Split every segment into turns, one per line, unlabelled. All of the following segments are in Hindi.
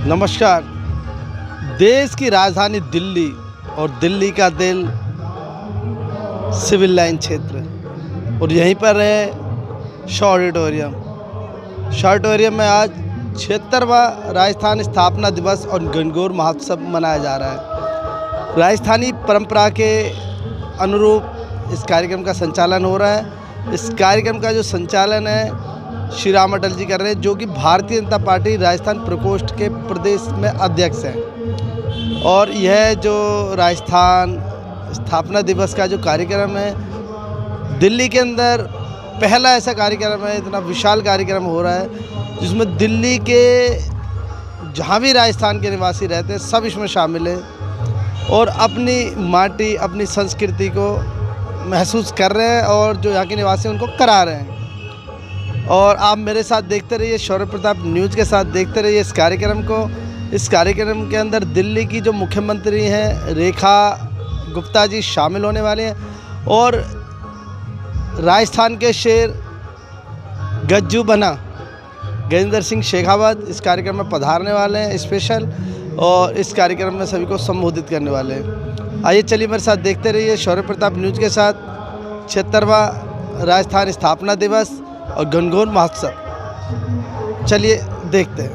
नमस्कार। देश की राजधानी दिल्ली और दिल्ली का दिल सिविल लाइन क्षेत्र और यहीं पर है शॉ ऑडिटोरियम। शॉ ऑडिटोरियम में आज 76वां राजस्थान स्थापना दिवस और गणगौर महोत्सव मनाया जा रहा है। राजस्थानी परंपरा के अनुरूप इस कार्यक्रम का संचालन हो रहा है। इस कार्यक्रम का जो संचालन है श्री राम अटल जी कर रहे हैं, जो कि भारतीय जनता पार्टी राजस्थान प्रकोष्ठ के प्रदेश में अध्यक्ष हैं। और यह जो राजस्थान स्थापना दिवस का जो कार्यक्रम है, दिल्ली के अंदर पहला ऐसा कार्यक्रम है, इतना विशाल कार्यक्रम हो रहा है जिसमें दिल्ली के जहाँ भी राजस्थान के निवासी रहते हैं सब इसमें शामिल हैं और अपनी माटी, अपनी संस्कृति को महसूस कर रहे हैं और जो यहाँ के निवासी उनको करा रहे हैं। और आप मेरे साथ देखते रहिए, शौर्य प्रताप न्यूज़ के साथ देखते रहिए इस कार्यक्रम को। इस कार्यक्रम के अंदर दिल्ली की जो मुख्यमंत्री हैं रेखा गुप्ता जी शामिल होने वाले हैं और राजस्थान के शेर गज्जू बना गजेंद्र सिंह शेखावत इस कार्यक्रम में पधारने वाले हैं स्पेशल, और इस कार्यक्रम में सभी को संबोधित करने वाले हैं। आइए चलिए मेरे साथ देखते रहिए शौर्य प्रताप न्यूज़ के साथ 76वां राजस्थान स्थापना दिवस और गणगौर महोत्सव। चलिए देखते हैं।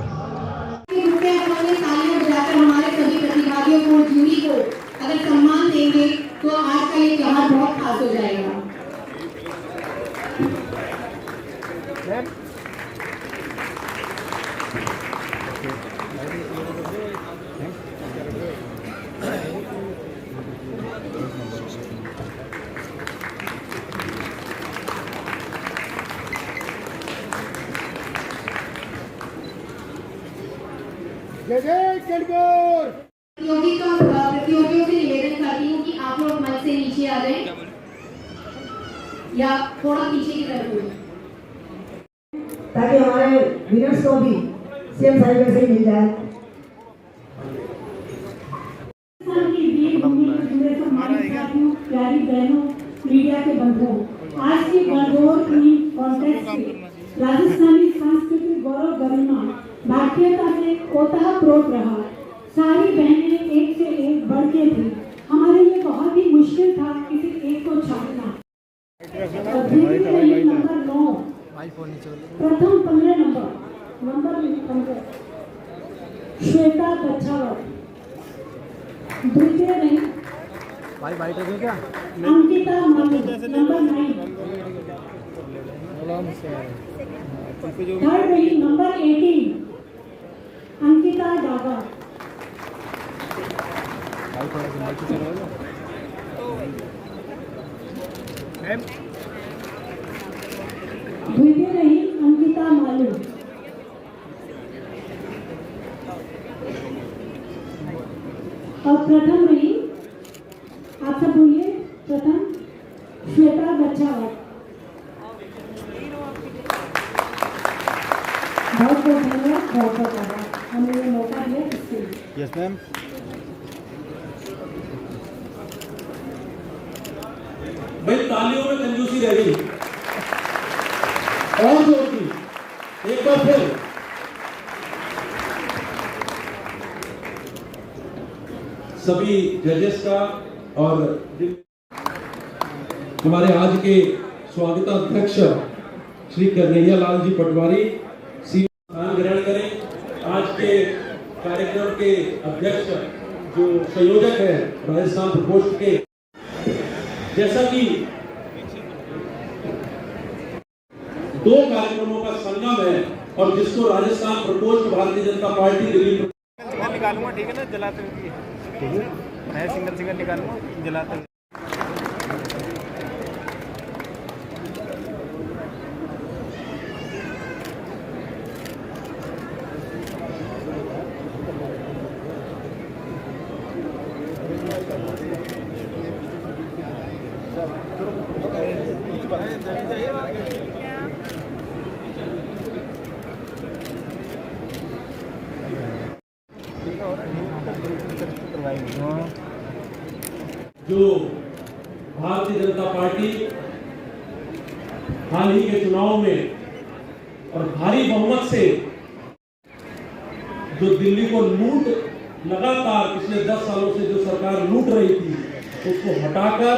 हमारे सभी प्रतिभागियों को, जूरी को अगर सम्मान देंगे तो आज का ये त्योहार बहुत खास हो जाएगा।
जय जय गणगौर।
प्रतियोगियों से निवेदन करती हूँ कि आप लोग मंच से नीचे आ जाएं या थोड़ा पीछे की तरफ हो,
ताकि हमारे विनर्स को भी सेम साइज से मिल जाए।
प्यारी बहनों, मीडिया के बंधुओं, आज की गणगौर क्वीन कॉन्टेस्ट में राजस्थानी सांस्कृतिक गौरव गरिमा भारतीयता में ओतप्रोत रहा। सारी बहनें एक से एक बढ़ के थी। हमारे लिए बहुत ही मुश्किल था किसी एक को छापना। नंबर 9, प्रथम 15 नंबर 15 श्वेता बच्चावत। द्वितीय रही अंकिता मालू, नंबर 9। थर्ड रही नंबर 18 अंकिता डागा। द्वितीय रही अंकिता मालू। और प्रथम रही, आप सब बोलिए, प्रथम श्वेता बच्चावत। बहुत बहुत धन्यवाद, बहुत बहुत आभार हमें ये मौका दिया इसके लिए।
Yes ma'am.
भाई तालियों में कंजूसी रह गई और जोर की एक बार फिर। सभी जजेस का और हमारे आज के स्वागताध्यक्ष श्री कन्हैया लाल जी पटवारी स्थान ग्रहण करें। आज के कार्यक्रम के अध्यक्ष जो संयोजक है राजस्थान प्रकोष्ठ के, जैसा कि 2 कार्यक्रमों का संगम है और जिसको राजस्थान प्रकोष्ठ भारतीय जनता पार्टी दिल्ली
निकालूंगा, ठीक है ना, जलाते हुए मैं सिंगल निकालूंगा जलाते हुए।
जो भारतीय जनता पार्टी हाल ही के चुनाव में और भारी बहुमत से जो दिल्ली को लूट लगातार पिछले 10 सालों से जो सरकार लूट रही थी, उसको हटाकर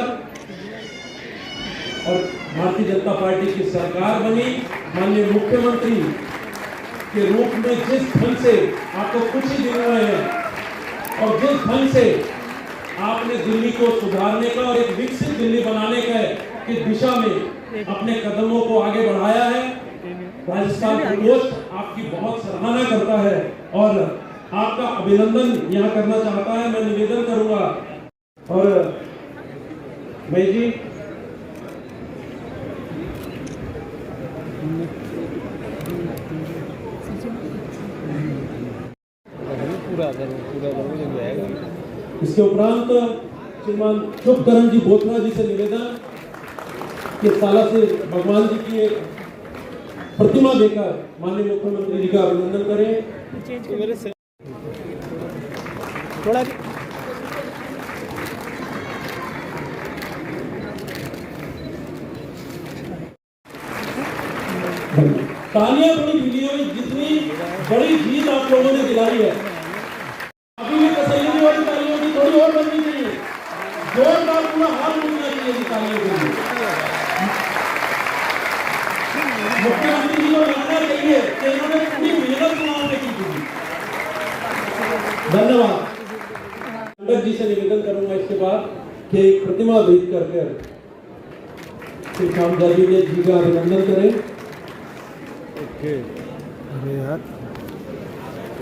और भारतीय जनता पार्टी की सरकार बनी। माननीय मुख्यमंत्री के रूप में जिस ढंग से आपको कुछ ही दिन हुए हैं और जिस ढंग से आपने दिल्ली को सुधारने का और एक विकसित दिल्ली बनाने का की दिशा में अपने कदमों को आगे बढ़ाया है, राजस्थान प्रकोष्ठ आपकी बहुत सराहना करता है और आपका अभिनंदन यहाँ करना चाहता है। मैं निवेदन करूंगा और भाई जी इसके उपरांत श्रीमान शुभकरण जी बोथरा जी से निवेदन कि साला से भगवान जी की एक प्रतिमा देकर माननीय मुख्यमंत्री जी का अभिनंदन करें।
थोड़ा
तालियां बड़ी वीडियो में जितनी बड़ी जीत आप लोगों ने दिलाई है, अभी भी तसल्ली नहीं होती, तालियों की थोड़ी और बननी चाहिए, जोरदार पूरा हाथ उठना चाहिए तालियों के लिए। मुख्यमंत्री जी को लगना चाहिए कि इन्होंने पूरी मेहनत चुनाव में की थी। धन्यवाद। पंडित जी से निवेदन करूंगा इसके बाद कि एक प्रतिमा भेंट करके श्री श्याम जादू जी का अभिनंदन करें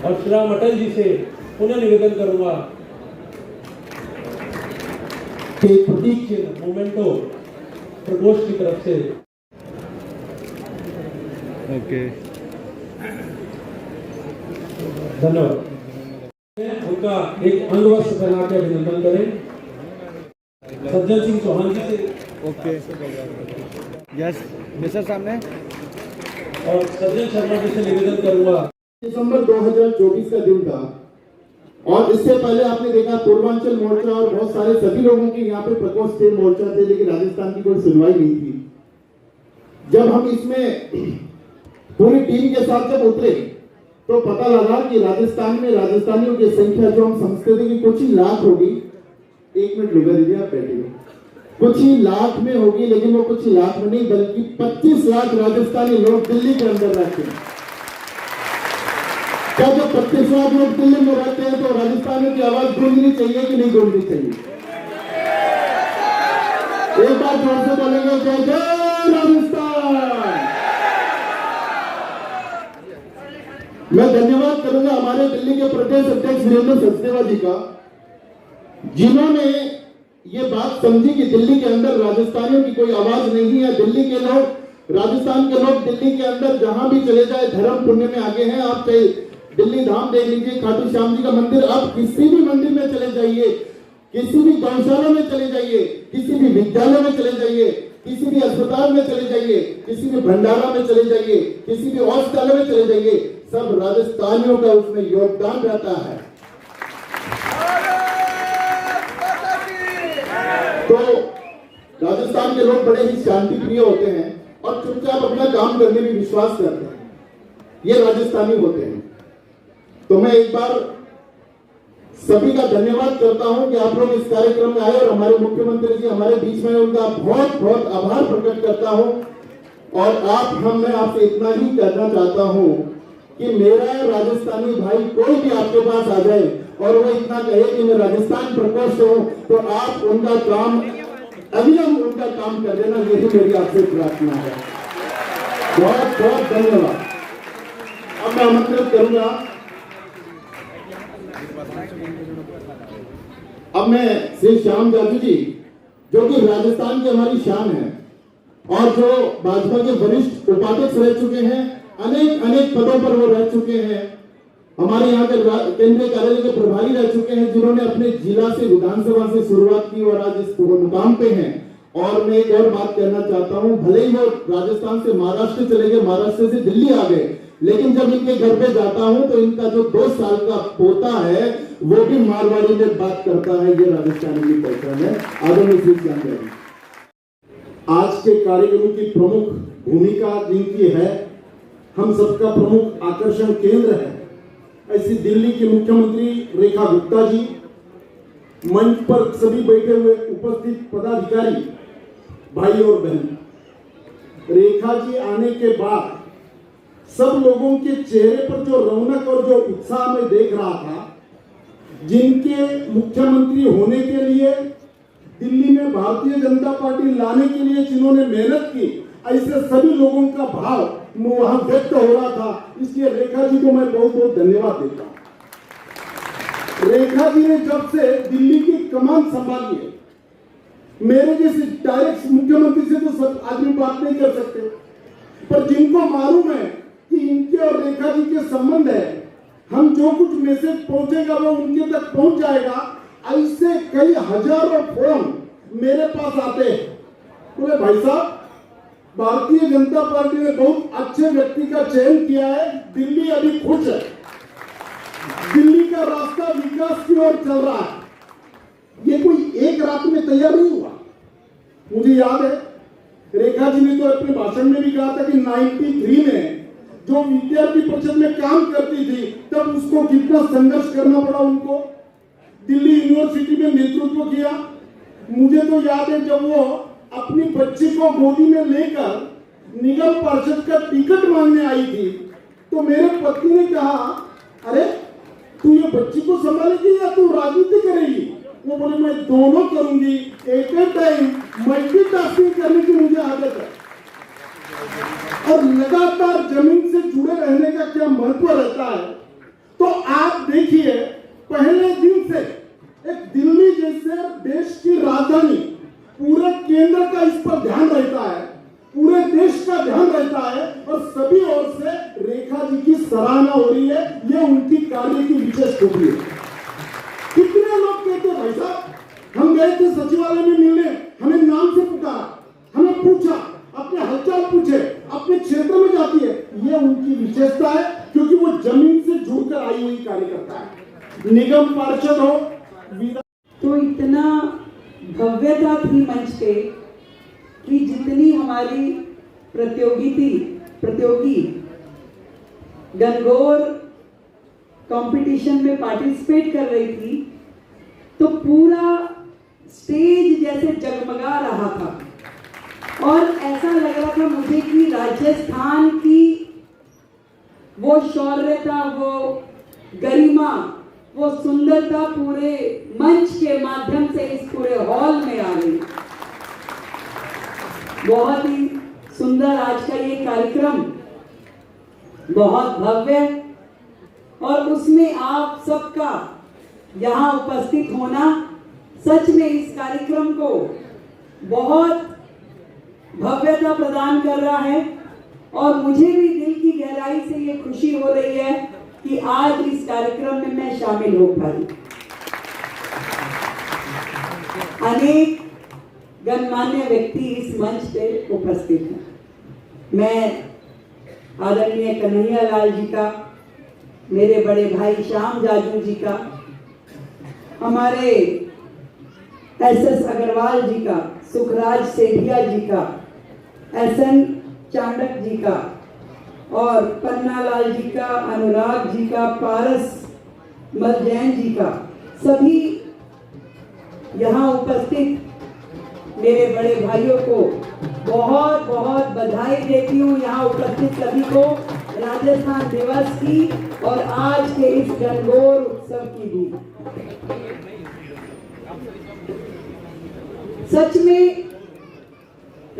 और श्रीराम अटल जी से पुनः निवेदन करूंगा कि प्रतीक चिन्ह मोमेंटो प्रकोष्ठ की तरफ से धन्यवाद। उनका एक अंग वस्त्र पहना के अभिनंदन करें। सज्जन सिंह चौहान जी से
यस मिस्टर सामने
और सज्जन शर्मा जी से निवेदन करूंगा।
दिसंबर 2024 का दिन था और इससे पहले आपने देखा पूर्वांचल मोर्चा और बहुत सारे सभी लोगों के यहाँ पे प्रकोष्ठ थे, मोर्चा थे, लेकिन राजस्थान की कोई सुनवाई नहीं थी। जब हम इसमें पूरी टीम के साथ जब उतरे तो पता लगा कि राजस्थान में राजस्थानियों की संख्या जो हम संस्कृति की कुछ ही लाख होगी, 1 मिनट लुगा दीजिए आप बैठिए, कुछ ही लाख में होगी, लेकिन वो कुछ ही लाख में नहीं बल्कि 25 लाख राजस्थानी लोग दिल्ली के अंदर रहते हैं। क्या जब 25 लाख लोग दिल्ली में रहते हैं तो राजस्थानियों की आवाज गूंजनी चाहिए कि नहीं गूंजनी चाहिए? एक बार जोर से बोलेंगे जय जय राजस्थान। मैं धन्यवाद करूंगा हमारे दिल्ली के प्रदेश अध्यक्ष वीरेंद्र सचदेवा जी का, जिन्होंने ये बात समझी कि दिल्ली के अंदर राजस्थानियों की कोई आवाज नहीं है। दिल्ली के लोग, राजस्थान के लोग दिल्ली के अंदर जहां भी चले जाए धर्म पुण्य में आगे हैं। आप चाहे दिल्ली धाम देख लीजिए, खाटू श्याम जी का मंदिर, आप किसी भी मंदिर में चले जाइए, किसी भी गौशाला में चले जाइए, किसी भी विद्यालय में चले जाइए, किसी भी अस्पताल में चले जाइए, किसी भी भंडारा में चले जाइए, किसी भी औषधालय में चले जाइए, सब राजस्थानियों का उसमें योगदान रहता है। तो राजस्थान के लोग बड़े ही शांति प्रिय होते हैं और चुपचाप अपना काम करने में विश्वास करते हैं, ये राजस्थानी होते हैं। तो मैं एक बार सभी का धन्यवाद करता हूं कि आप लोग इस कार्यक्रम में आए और हमारे मुख्यमंत्री जी हमारे बीच में, उनका बहुत बहुत आभार प्रकट करता हूं। और मैं आपसे इतना ही कहना चाहता हूं कि मेरा राजस्थानी भाई कोई भी आपके पास आ जाए और वो इतना कहे कि मैं राजस्थान प्रकोष्ठ हूं, तो आप उनका काम अविलंब उनका काम कर देना, यही मेरी आपसे प्रार्थना है। बहुत बहुत धन्यवाद। अब मैं आमंत्रित करूंगा, अब मैं श्री श्याम जादू जी, जो कि राजस्थान की हमारी शान है और जो भाजपा के वरिष्ठ उपाध्यक्ष रह चुके हैं, अनेक अनेक पदों पर वो रह चुके हैं, हमारे यहाँ के केंद्रीय कार्यालय के प्रभारी रह चुके हैं, जिन्होंने अपने जिला से विधानसभा से शुरुआत की और आज इस मुकाम पे हैं। और मैं एक और बात कहना चाहता हूँ, भले ही वो राजस्थान से महाराष्ट्र चले गए, महाराष्ट्र से दिल्ली आ गए, लेकिन जब इनके घर पे जाता हूँ तो इनका जो 2 साल का पोता है वो भी मारवाड़ी में बात करता है। ये राजस्थानी की पहचान है। आदरणीय श्री श्याम जादू, आज के कार्यक्रम की प्रमुख भूमिका जिनकी है, हम सबका प्रमुख आकर्षण केंद्र है, ऐसी दिल्ली की मुख्यमंत्री रेखा गुप्ता जी, मंच पर सभी बैठे हुए उपस्थित पदाधिकारी भाई और बहन, रेखा जी आने के बाद सब लोगों के चेहरे पर जो रौनक और जो उत्साह मैं देख रहा था, जिनके मुख्यमंत्री होने के लिए दिल्ली में भारतीय जनता पार्टी लाने के लिए जिन्होंने मेहनत की, ऐसे सभी लोगों का भाव वहां व्यक्त हो रहा था। इसलिए रेखा जी को मैं बहुत बहुत धन्यवाद देता हूं। रेखा जी ने जब से दिल्ली की कमान संभाली है, मेरे जैसे डायरेक्ट मुख्यमंत्री से तो सब आदमी बात नहीं कर सकते, पर जिनको मालूम है कि इनके और रेखा जी के संबंध है, हम जो कुछ मैसेज पहुंचेगा वो उनके तक पहुंच जाएगा। ऐसे कई हजारों फोन मेरे पास आते हैं, बोले भाई साहब, भारतीय जनता पार्टी ने बहुत अच्छे व्यक्ति का चयन किया है, दिल्ली अभी खुश है, दिल्ली का रास्ता विकास की ओर चल रहा है। ये कोई एक रात में तैयार नहीं हुआ। मुझे याद है रेखा जी ने तो अपने भाषण में भी कहा था कि 93 में जो विद्यार्थी परिषद में काम करती थी, तब उसको कितना संघर्ष करना पड़ा उनको, दिल्ली यूनिवर्सिटी में नेतृत्व किया। मुझे तो याद है जब वो अपनी बच्ची को गोदी में लेकर निगम पार्षद का टिकट मांगने आई थी, तो मेरे पत्नी ने कहा, अरे तू ये बच्ची को संभालेगी या तू राजनीति करेगी? वो बोले मैं दोनों करूंगी, एक टाइम मल्टीटास्किंग करने की मुझे आदत है। और लगातार जमीन से जुड़े रहने का क्या महत्व रहता है। तो आप देखिए, पहले दिन से एक दिल्ली जैसे देश की राजधानी, पूरे केंद्र का इस पर ध्यान रहता है, पूरे देश का ध्यान रहता है, और सभी ओर से रेखा जी की सराहना हो रही है। ये उनकी कार्य की विशेष खूबी है। कितने लोग कहते भाई साहब, हम गए थे सचिवालय में मिलने, हमें नाम से पुकारा, हमें पूछा, अपने हालचाल पूछे, अपने क्षेत्र में जाती है। ये उनकी विशेषता है, क्योंकि वो जमीन से जुड़कर आई हुई कार्यकर्ता है। निगम पार्षद हो,
तो इतना भव्यता थी मंच पे कि जितनी हमारी प्रतियोगी गणगौर कंपटीशन में पार्टिसिपेट कर रही थी, तो पूरा स्टेज जैसे जगमगा रहा था, और ऐसा लग रहा था मुझे कि राजस्थान की वो शौर्यता, वो गरिमा, वो सुंदरता पूरे मंच के माध्यम से इस पूरे हॉल में आ रही। बहुत ही सुंदर आज का ये कार्यक्रम, बहुत भव्य, और उसमें आप सबका यहाँ उपस्थित होना सच में इस कार्यक्रम को बहुत भव्यता प्रदान कर रहा है। और मुझे भी दिल की गहराई से ये खुशी हो रही है कि आज इस कार्यक्रम में मैं शामिल हो पाई। अनेक गणमान्य व्यक्ति इस मंच पे उपस्थित हैं। मैं आदरणीय कन्हैया लाल जी का, मेरे बड़े भाई श्याम जाजू जी का, हमारे एसएस अग्रवाल जी का, सुखराज सेठिया जी का, एसएन चांडक जी का, और पन्नालाल जी का, अनुराग जी का, पारस मल जैन जी का, सभी यहाँ उपस्थित मेरे बड़े भाइयों को बहुत बहुत बधाई देती हूँ। यहाँ उपस्थित सभी को राजस्थान दिवस की और आज के इस गणगौर उत्सव की भी। सच में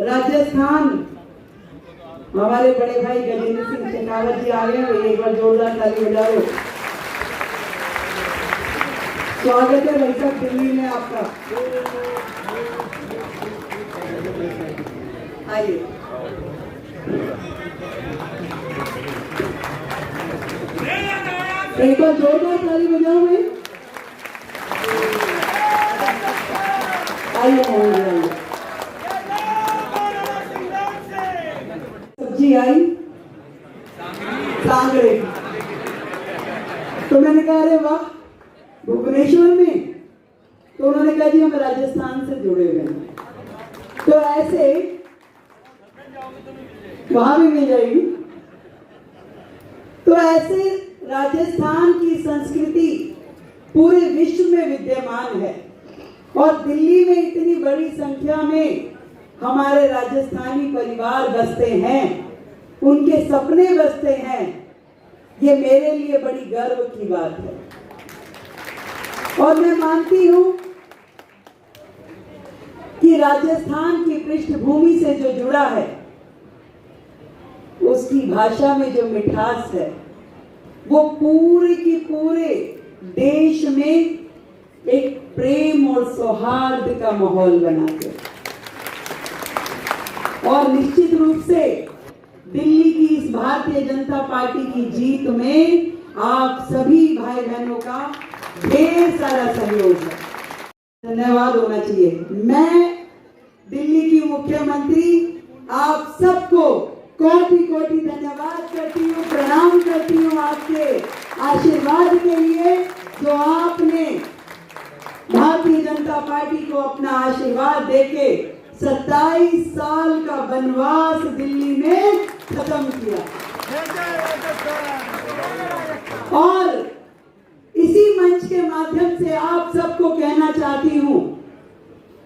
राजस्थान, हमारे बड़े भाई गजेंद्र सिंह शेखावत जी आ गए हैं, एक बार जोरदार ताली बजाओ। स्वागत है भाई साहब दिल्ली में आपका। आइए। एक बार जोरदार ताली बजाओ भाई। आइए आइए। सब्जी आई सांगरे, तो मैंने कहा अरे वाह, भुवनेश्वर में, तो उन्होंने कहा जी हम राजस्थान से जुड़े हुए हैं, तो ऐसे वहां भी मिल जाएगी। तो ऐसे राजस्थान की संस्कृति पूरे विश्व में विद्यमान है और दिल्ली में इतनी बड़ी संख्या में हमारे राजस्थानी परिवार बसते हैं, उनके सपने बसते हैं, ये मेरे लिए बड़ी गर्व की बात है। और मैं मानती हूं कि राजस्थान की पृष्ठभूमि से जो जुड़ा है उसकी भाषा में जो मिठास है वो पूरे की पूरे देश में एक प्रेम और सौहार्द का माहौल बनाते हैं। और निश्चित रूप से दिल्ली की इस भारतीय जनता पार्टी की जीत में आप सभी भाई बहनों का ढेर सारा सहयोग है, धन्यवाद होना चाहिए। मैं दिल्ली की मुख्यमंत्री आप सबको कोटि कोटि धन्यवाद करती हूँ, प्रणाम करती हूँ आपके आशीर्वाद के लिए जो आपने भारतीय जनता पार्टी को अपना आशीर्वाद देके 27 साल का वनवास दिल्ली में खत्म किया। और इसी मंच के माध्यम से आप सबको कहना चाहती हूँ,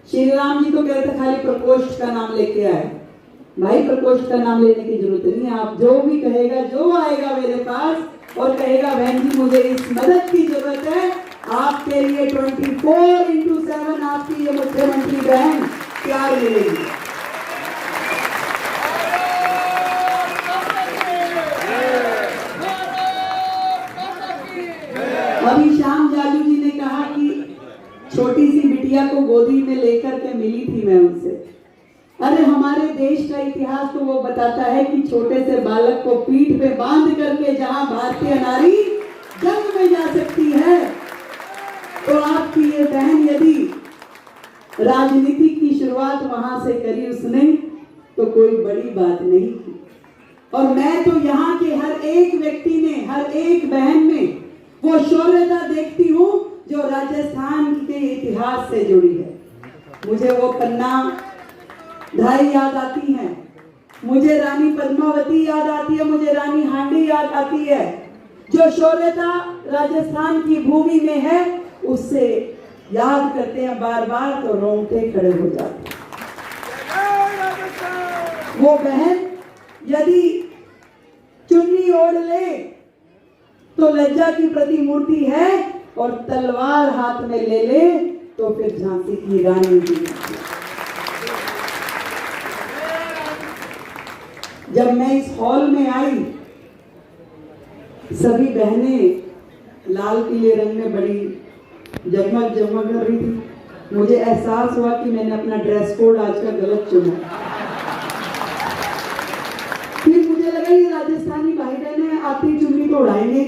श्री राम जी तो कहते खाली प्रकोष्ठ का नाम लेके आए, भाई प्रकोष्ठ का नाम लेने की जरूरत नहीं है। आप जो भी कहेगा, जो आएगा मेरे पास और कहेगा बहन जी मुझे इस मदद की जरूरत है, आपके लिए 24/7 आपकी ये मुख्यमंत्री बहन प्यार मिलेगी। अभी श्याम जालू जी ने कहा कि छोटी सी बिटिया को गोदी में लेकर के मिली थी मैं उनसे। अरे हमारे देश का इतिहास तो वो बताता है कि छोटे से बालक को पीठ पे बांध करके जहां भारतीय नारी जंग में जा सकती है, तो आपकी ये बहन यदि राजनीति की शुरुआत वहां से करी उसने, तो कोई बड़ी बात नहीं थी। और मैं तो यहाँ के हर एक व्यक्ति में, हर एक बहन में वो शौर्यता देखती हूँ जो राजस्थान के इतिहास से जुड़ी है। मुझे वो पन्ना धाई याद आती है, मुझे रानी पद्मावती याद आती है, मुझे रानी हांडी याद आती है। जो शौर्यता राजस्थान की भूमि में है उससे याद करते हैं बार बार तो रोंगटे खड़े हो जाते हैं। वो बहन यदि चुन्नी ओढ़ ले तो लज्जा की प्रतिमूर्ति है और तलवार हाथ में ले ले तो फिर झांसी की रानी की। जब मैं इस हॉल में आई, सभी बहनें लाल पीले रंग में बड़ी जगमग जगमग कर रही थी। मुझे एहसास हुआ कि मैंने अपना ड्रेस कोड आज का गलत चुना। फिर मुझे लगा ये राजस्थानी भाई बहनें आती चुन्नी तो उड़ाएंगे।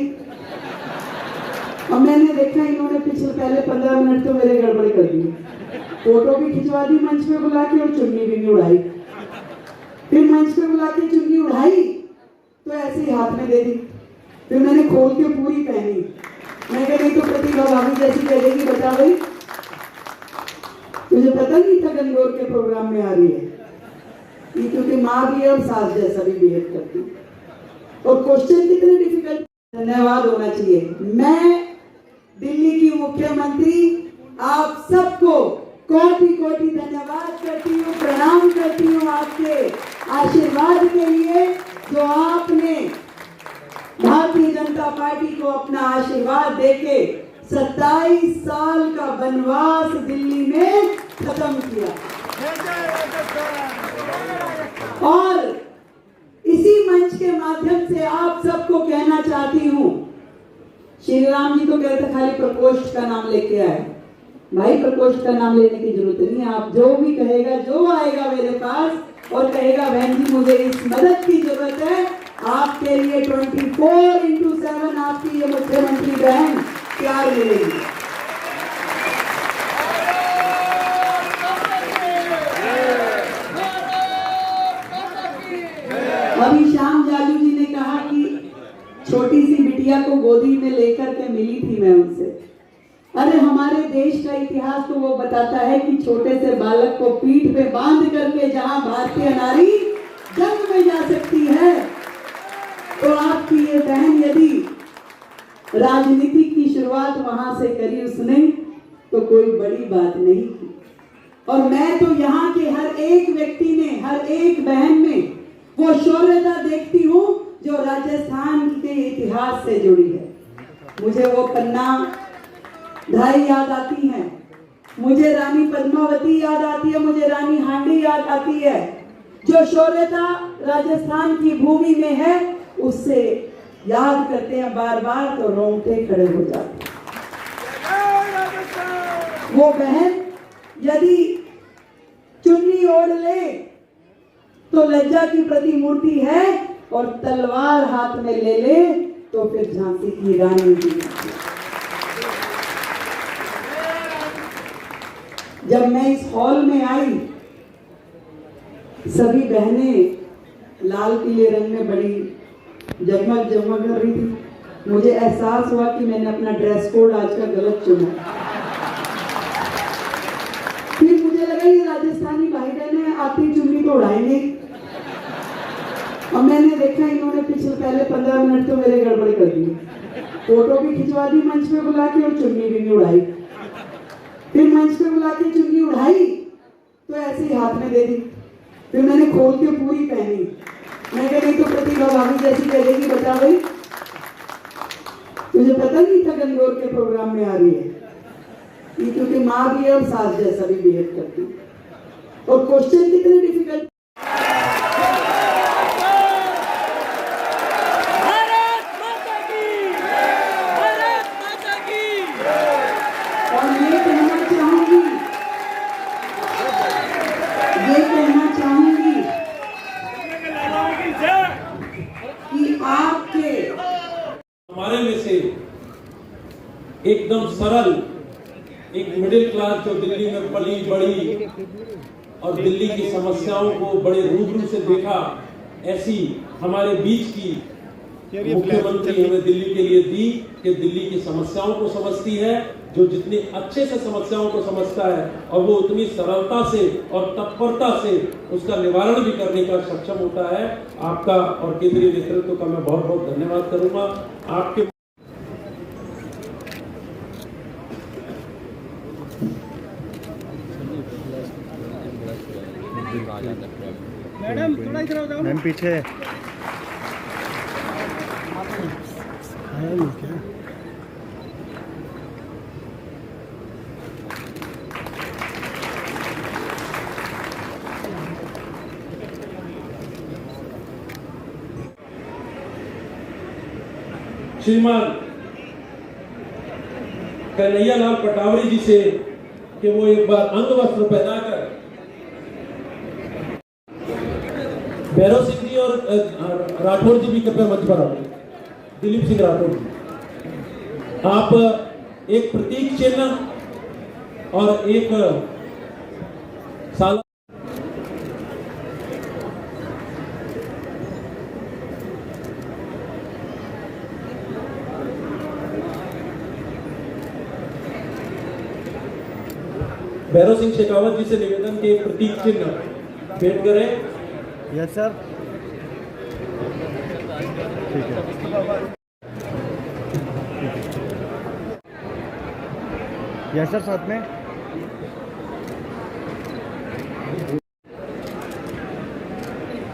अब मैंने देखा इन्होंने पहले 15 मिनट तो मेरे गड़बड़ कर दी, फोटो भी खिंचवा दी मंच में बुला के और चुन्नी भी नहीं उड़ाई। फिर मंच पे बुला के चुन्नी उड़ाई तो ऐसे ही हाथ में दे दी। फिर मैंने खोल के पूरी पहनी। मैं कह रही तो प्रतिभा भाभी जैसी कह देगी बता भाई मुझे पता नहीं था गंगोर के प्रोग्राम में आ रही है ये, क्योंकि माँ भी है और सास जैसा भी बिहेव करती। और क्वेश्चन कितने डिफिकल्ट, धन्यवाद होना चाहिए। मैं दिल्ली की मुख्यमंत्री आप सबको कोटि कोटि धन्यवाद करती हूँ, प्रणाम करती हूँ आपके आशीर्वाद के लिए जो आपने भारतीय जनता पार्टी को अपना आशीर्वाद देके 27 साल का वनवास दिल्ली में खत्म किया। और इसी मंच के माध्यम से आप सबको कहना चाहती हूँ, श्री राम जी तो कहते खाली प्रकोष्ठ का नाम लेके आए, भाई प्रकोष्ठ का नाम लेने की जरूरत नहीं है। आप जो भी कहेगा, जो आएगा मेरे पास और कहेगा बहन जी मुझे इस मदद की जरूरत है, आपके लिए 24/7 आपकी ये मुख्यमंत्री बहन प्यार मिलेगी। अभी श्याम जालू जी ने कहा कि छोटी सी बिटिया को गोदी में लेकर के मिली थी मैं उनसे। अरे हमारे देश का इतिहास तो वो बताता है कि छोटे से बालक को पीठ पे बांध करके जहां भारतीय नारी जंग में जा सकती है, तो आपकी ये बहन यदि राजनीति की शुरुआत वहां से करी उसने, तो कोई बड़ी बात नहीं की। और मैं तो यहाँ के हर एक व्यक्ति में, हर एक बहन में वो शौर्यता देखती हूँ जो राजस्थान के इतिहास से जुड़ी है। मुझे वो पन्ना ढाई याद आती है, मुझे रानी पद्मावती याद आती है, मुझे रानी हांडी याद आती है। जो शौर्यता राजस्थान की भूमि में है उससे याद करते हैं बार बार तो रोंगटे खड़े हो जाते हैं। वो बहन यदि चुन्नी ओढ़ ले तो लज्जा की प्रतिमूर्ति है, और तलवार हाथ में ले तो फिर झांसी की रानी भी। जब मैं इस हॉल में आई, सभी बहनें लाल पीले रंग में बड़ी जगमग जगमग कर रही थी। मुझे एहसास हुआ कि मैंने अपना ड्रेस कोड आज का गलत चुना। फिर मुझे लगा ये राजस्थानी भाई बहनें आती चुन्नी तो उड़ाएंगे, और मैंने देखा इन्होंने पहले 15 मिनट तो मेरे गड़बड़ कर दिए। फोटो भी खिंचवा दी मंच पे बुला के, और चुन्नी भी नहीं उड़ाई। फिर मंच पे बुला के चुन्नी उड़ाई तो ऐसे ही हाथ में दे दी। फिर मैंने खोल के पूरी पहनी। मैं कह रही तो प्रतिभा भाभी जैसी कहेगी, बता भाई तुझे पता नहीं था गंगोर के प्रोग्राम में आ रही है ये, क्योंकि माँ भी है और सास जैसा भी बिहेव करती है। और क्वेश्चन कितने डिफिकल्ट।
हमारे में से एकदम सरल एक मिडिल क्लास जो दिल्ली में पली बड़ी और दिल्ली की समस्याओं को बड़े रूबरू से देखा, ऐसी हमारे बीच की मुख्यमंत्री हमें दिल्ली के लिए दी कि दिल्ली की समस्याओं को समझती है। जो जितनी अच्छे से समस्याओं को समझता है और वो उतनी सरलता से और तत्परता से उसका निवारण भी करने का सक्षम होता है। आपका और केंद्रीय नेतृत्व का मैं बहुत बहुत धन्यवाद करूंगा। आपके
मैडम थोड़ा इधर आओ। मैम पीछे है क्या?
श्रीमान कन्हैयालाल पटावरी जी से कि वो एक बार अंग वस्त्र पहनाकर भैरव सिंह जी और राठौर जी भी कृपया मंच पर आओ। दिलीप सिंह राठौर जी, आप एक प्रतीक चिन्ह और एक साल भैरव सिंह शेखावत जी से निवेदन के एक प्रतीक चिन्ह भेंट करें।
यस सर, ठीक है। यस सर, साथ में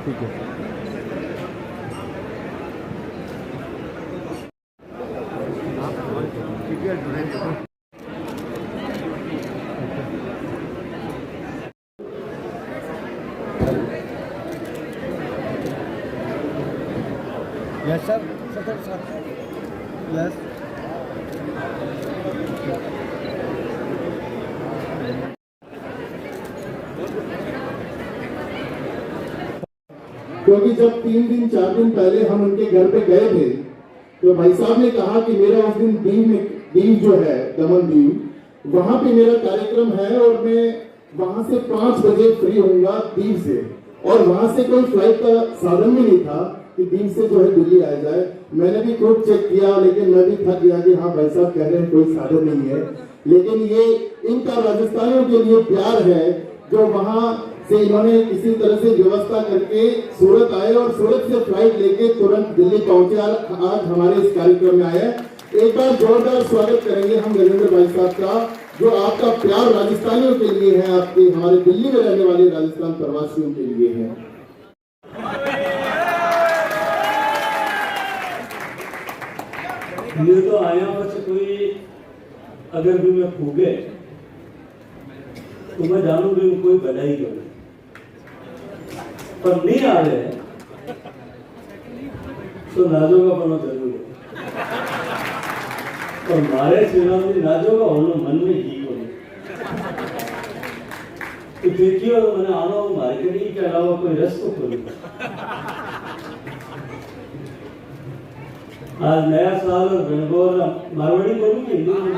ठीक है। Yes sir, sir yes.
क्योंकि जब 3 दिन 4 दिन पहले हम उनके घर पे गए थे तो भाई साहब ने कहा कि मेरा उस दिन दीव जो है दमन दीव, वहां पे मेरा कार्यक्रम है और मैं वहां से 5 बजे फ्री होऊंगा दीव से, और वहां से कोई फ्लाइट का साधन भी नहीं था कि दीव से जो है दिल्ली आ जाए। मैंने भी खूब चेक किया लेकिन मैं भी थक गया कि हाँ भाई साहब कह रहे हैं कोई साधन नहीं है। लेकिन ये इनका राजस्थानियों के लिए प्यार है जो वहां से इन्होंने किसी तरह से व्यवस्था करके सूरत आए और सूरत से फ्लाइट लेके तुरंत दिल्ली पहुंचे। आज हमारे इस कार्यक्रम में आए। एक बार जोरदार स्वागत करेंगे हम गजेंद्र भाई साहब का, जो आपका प्यार राजस्थानियों के लिए है, आपके हमारे दिल्ली में रहने वाले राजस्थान प्रवासियों के लिए है।
ये तो आया बस कोई अगर भी मैं फूगे तो मैं जानू भी कोई बधाई करूं, पर नहीं आ रहे तो नाजोगा पनो जरूर है। और मारे श्रीराम जी नाजोगा होना मन में ही हो तो देखिए मैंने आना हो मार्केटिंग के अलावा कोई रस तो खोली। आज नया साल और गणगौर मारवाड़ी बोलूं कि हिंदी बोलूं?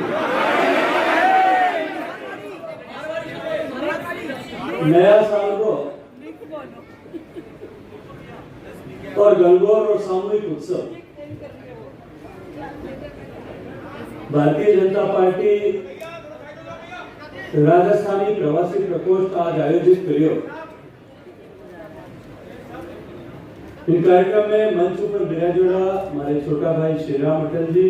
नया साल को और गणगौर और सामूहिक उत्सव भारतीय जनता पार्टी राजस्थानी प्रवासी प्रकोष्ठ आज आयोजित करियो। इन कार्यक्रम में मंच पर बिराजोड़ा हमारे छोटा भाई श्रीराम अटल जी,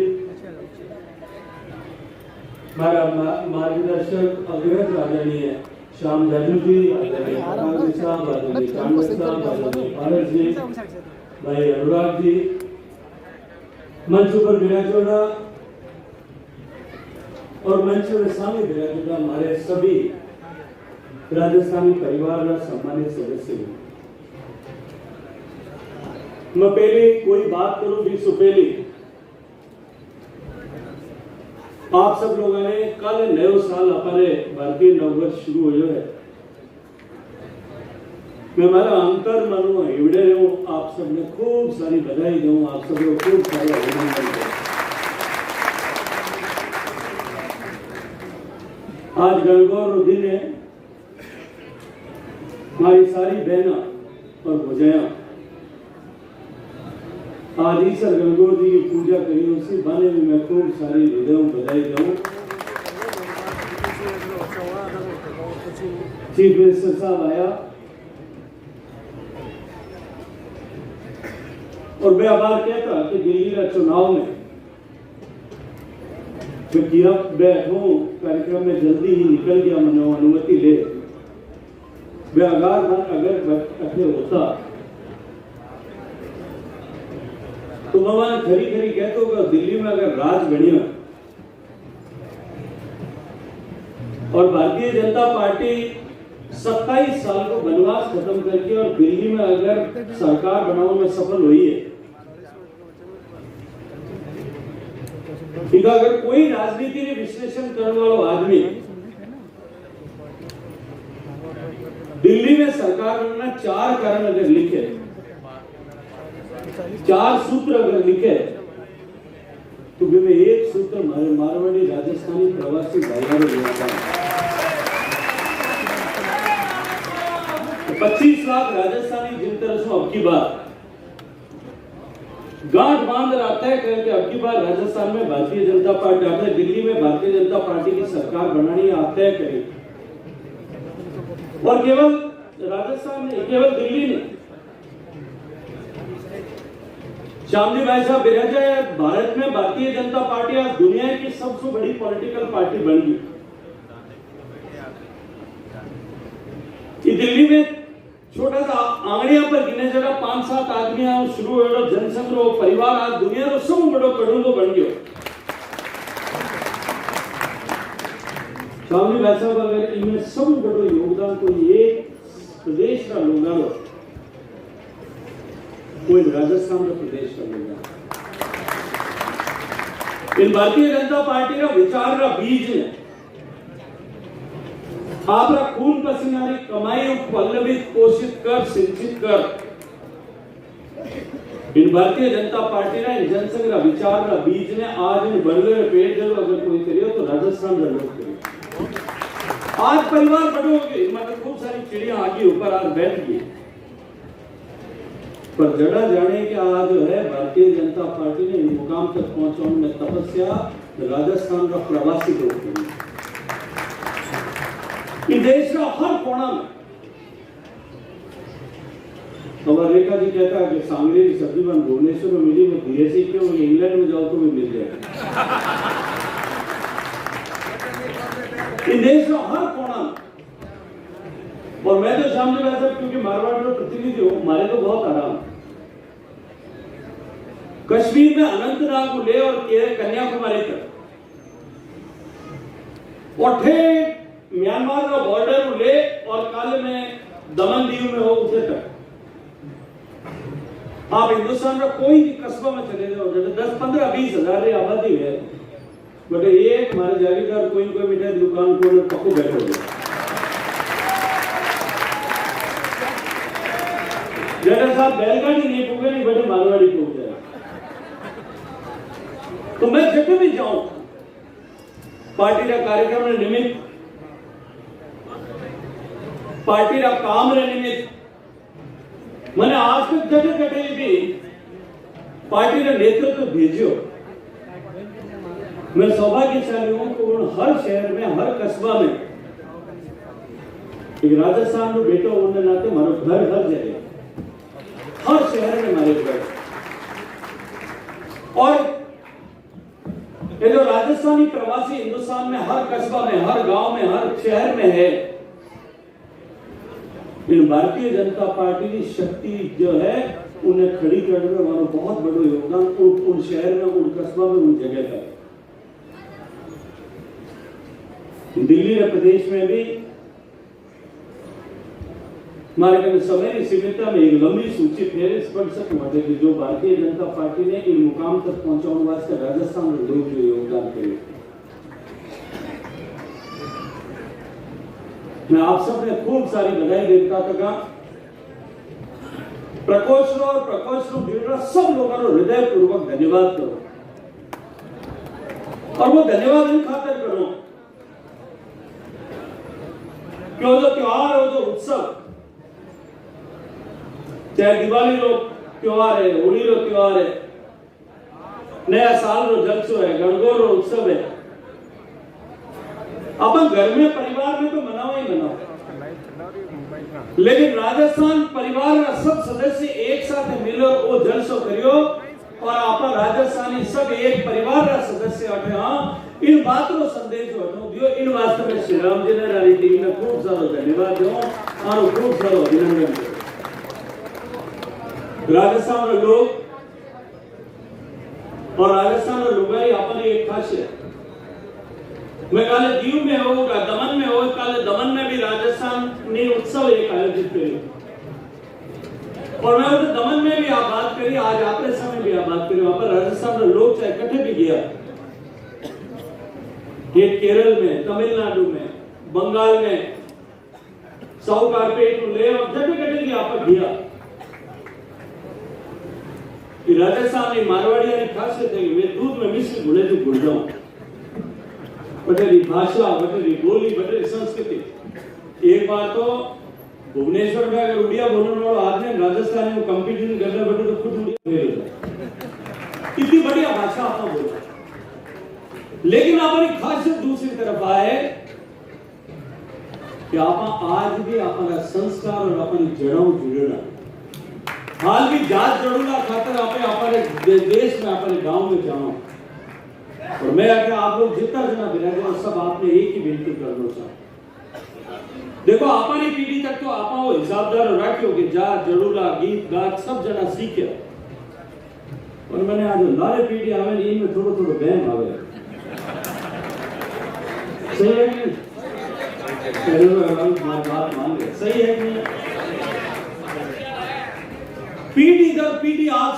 हमारा मार्गदर्शक अग्रज आदरणीय श्याम जाजू जी, आदरणीय साहब, आदरणीय कांग्रेस साहब, आदरणीय पारस जी, भाई अनुराग जी, मंच पर बिराजोड़ा और मंच में सामने बिराजोड़ा हमारे सभी राजस्थानी परिवार का सम्मानित सदस्य। मैं पहले कोई बात करूं भी सो पहले आप सब लोगों ने कल नयो साल हमारे भारतीय नववर्ष शुरू हो है। मैं हमारा अंतर मानू एवडे रहूं, आप सबने खूब सारी बधाई दूं, आप सबको खूब सारे अभिनंदन दूं। आज गणगौर दिन है, हमारी सारी बहना और भुजाया आज ईश्वर गणगौर जी की पूजा करी, उसी बहाने में मैं खूब सारी हृदयों बधाई दूं। चीफ मिनिस्टर साहब आया और मैं आभार कहता कि दिल्ली का चुनाव में किया बैठूं कार्यक्रम में जल्दी ही निकल गया, मनो अनुमति ले मैं अगर अखले होता तो मैं खरी खरी कहते हो दिल्ली में अगर राज बनिया और भारतीय जनता पार्टी 27 साल को वनवास खत्म करके और दिल्ली में अगर सरकार बनाने में सफल हुई है, ठीक अगर कोई राजनीति में विश्लेषण करने वाला आदमी दिल्ली में सरकार बनना 4 कारण अगर लिखे, 4 सूत्र अगर लिखे तो भी मैं एक सूत्र मारवाड़ी राजस्थानी प्रवासी भाइयों को देता हूं। 25 लाख राजस्थानी जिन तरह से अब की बार गांठ बांध रहा तय करके अब की बार राजस्थान में भारतीय जनता पार्टी आपने दिल्ली में भारतीय जनता पार्टी की सरकार बनानी आप तय करें। और केवल राजस्थान में, केवल दिल्ली में श्यामजी भाई साहब बिराजा है, भारत में भारतीय जनता पार्टी आज दुनिया की सबसे बड़ी पॉलिटिकल पार्टी बन गई। दिल्ली में छोटा सा आंगड़िया पर गिने जगह 5-7 आदमी शुरू हो जनसंघ परिवार आज दुनिया रो सब बड़ो कड़ूंगो बन गयो। श्यामजी भाई साहब अगर इनमें सब बड़ो योगदान कोई एक प्रदेश का लोग कोई राजस्थान का प्रदेश का लोग इन भारतीय जनता पार्टी का विचार का बीज है आपका खून पसीना री कमाई पल्लवित पोषित कर सिंचित कर इन भारतीय जनता पार्टी ना इन जनसंघ का विचार का बीज ने आज इन बड़े पेड़ जरूर अगर कोई करियो तो राजस्थान का लोग करियो। आज परिवार बड़े हो गए, मतलब खूब सारी चिड़िया आगे ऊपर आज बैठ गई, पर जड़ा जाने के आज जो है भारतीय जनता पार्टी ने मुकाम तक पहुंचाने में तपस्या राजस्थान का प्रवासी लोग करिए। देश का हर कोना में और रेखा जी कहता है कि सांगली की सब्जी बन भुवनेश्वर में मिली, मैं धीरे से क्यों इंग्लैंड में जाओ तो भी मिल जाएगी। इन देश में हर कोना, और मैं तो सामने बैठा क्योंकि मारवाड़ में प्रतिनिधि हूं, हमारे तो बहुत आराम। कश्मीर में अनंतनाग को ले और कन्याकुमारी तक और ठेठ म्यांमार का बॉर्डर को ले और काले में दमन दीव में हो उसे तक आप हिंदुस्तान का कोई भी कस्बा में चले जाओ, 10, 15, 20 हजार आबादी है, बट एक हमारे जागीरदार कोई मिठाई दुकान खोले पक्को बैठे हो जैसे साहब बैलगाड़ी नहीं पूगे नहीं बड़े मारवाड़ी को जाए। तो मैं जब भी जाऊं पार्टी का कार्यक्रम निमित्त, पार्टी का काम निमित्त, मैंने आज तक जगह जगह भी पार्टी का नेतृत्व भेजो। मैं सौभाग्यशाली हूं कि हर शहर में, हर कस्बा में एक राजस्थान में बेटा होने नाते हमारा घर हर जगह, हर शहर में हमारे घर। और ये जो राजस्थानी प्रवासी हिंदुस्तान में हर कस्बा में, हर गांव में, हर शहर में है, इन भारतीय जनता पार्टी की शक्ति जो है उन्हें खड़ी करने में हमारा बहुत बड़ा योगदान उन शहर में, उन कस्बा में, उन जगह पर। दिल्ली और प्रदेश में भी हमारे समय सीमितता में एक लंबी सूची फिर स्पष्ट होते कि जो भारतीय जनता पार्टी ने इन मुकाम तक पहुंचाने वास्ते राजस्थान में लोग जो योगदान करे। मैं आप सबने खूब सारी बधाई देता था। प्रकोष्ठ और प्रकोष्ठ जुड़ा सब लोगों को हृदय पूर्वक धन्यवाद करो, और वो धन्यवाद इन खातिर करो क्यों जो त्योहार हो, जो उत्सव, चाहे दिवाली रो त्योहार है, होली रो त्योहार है, नया साल रो जलसो है, गणगौर रो उत्सव है, अपन घर में परिवार में तो मनाओ ही मनाओ, लेकिन राजस्थान परिवार का सब सदस्य एक साथ मिलो वो जलसो करियो और आप राजस्थानी सब एक परिवार का सदस्य हटे। हाँ, इन बात को संदेश हटो दियो। इन वास्तव में श्री राम जी ने रानी टीम में खूब सारा धन्यवाद दो और खूब सारा अभिनंदन दो। राजस्थान के लोग और राजस्थान के लोग अपने एक खासियत, मैं काले दीव में हो, दमन में हो, काले दमन में भी राजस्थान ने उत्सव एक आयोजित करी, और मैं उधर दमन में भी आप बात करी, आज आपके समय भी आप बात करी, वहां पर राजस्थान के लोग चाहे इकट्ठे भी गया, ये केरल में, तमिलनाडु में, बंगाल में, साउथ कारपेट को ले और जगह जगह भी आप गया। राजस्थान की मारवाड़िया की खासियत है कि मैं दूध में मिश्र घुले तो घुल जाऊं। बटेरी भाषा, बटेरी बोली, बटेरी संस्कृति। एक बार तो भुवनेश्वर में अगर उड़िया बोलने वाला आदमी राजस्थानी में कंपटीशन करने बैठे तो खुद उड़िया फेल हो जाए। इतनी बढ़िया भाषा आपने बोला, लेकिन अपनी खासियत दूसरी तरफ आए कि आप आज भी अपना संस्कार और अपनी जड़ों जुड़ना, हाल भी जात जड़ूंगा खातर अपने देश में, अपने गांव में जाऊं। और मैं अगर आप लोग जितना जना बिराजे सब आपने एक ही विनती करना चाहूं। देखो अपनी पीढ़ी तक तो आप वो हिसाबदार रखियो कि जात जड़ूला गीत गात सब जना सीखे, और मैंने आज लारे पीढ़ी आवे इनमें थोड़ा थोड़ा बहम आवे। सही है कि बात मान ले, सही है कि पीढ़ी दर पीढ़ी आज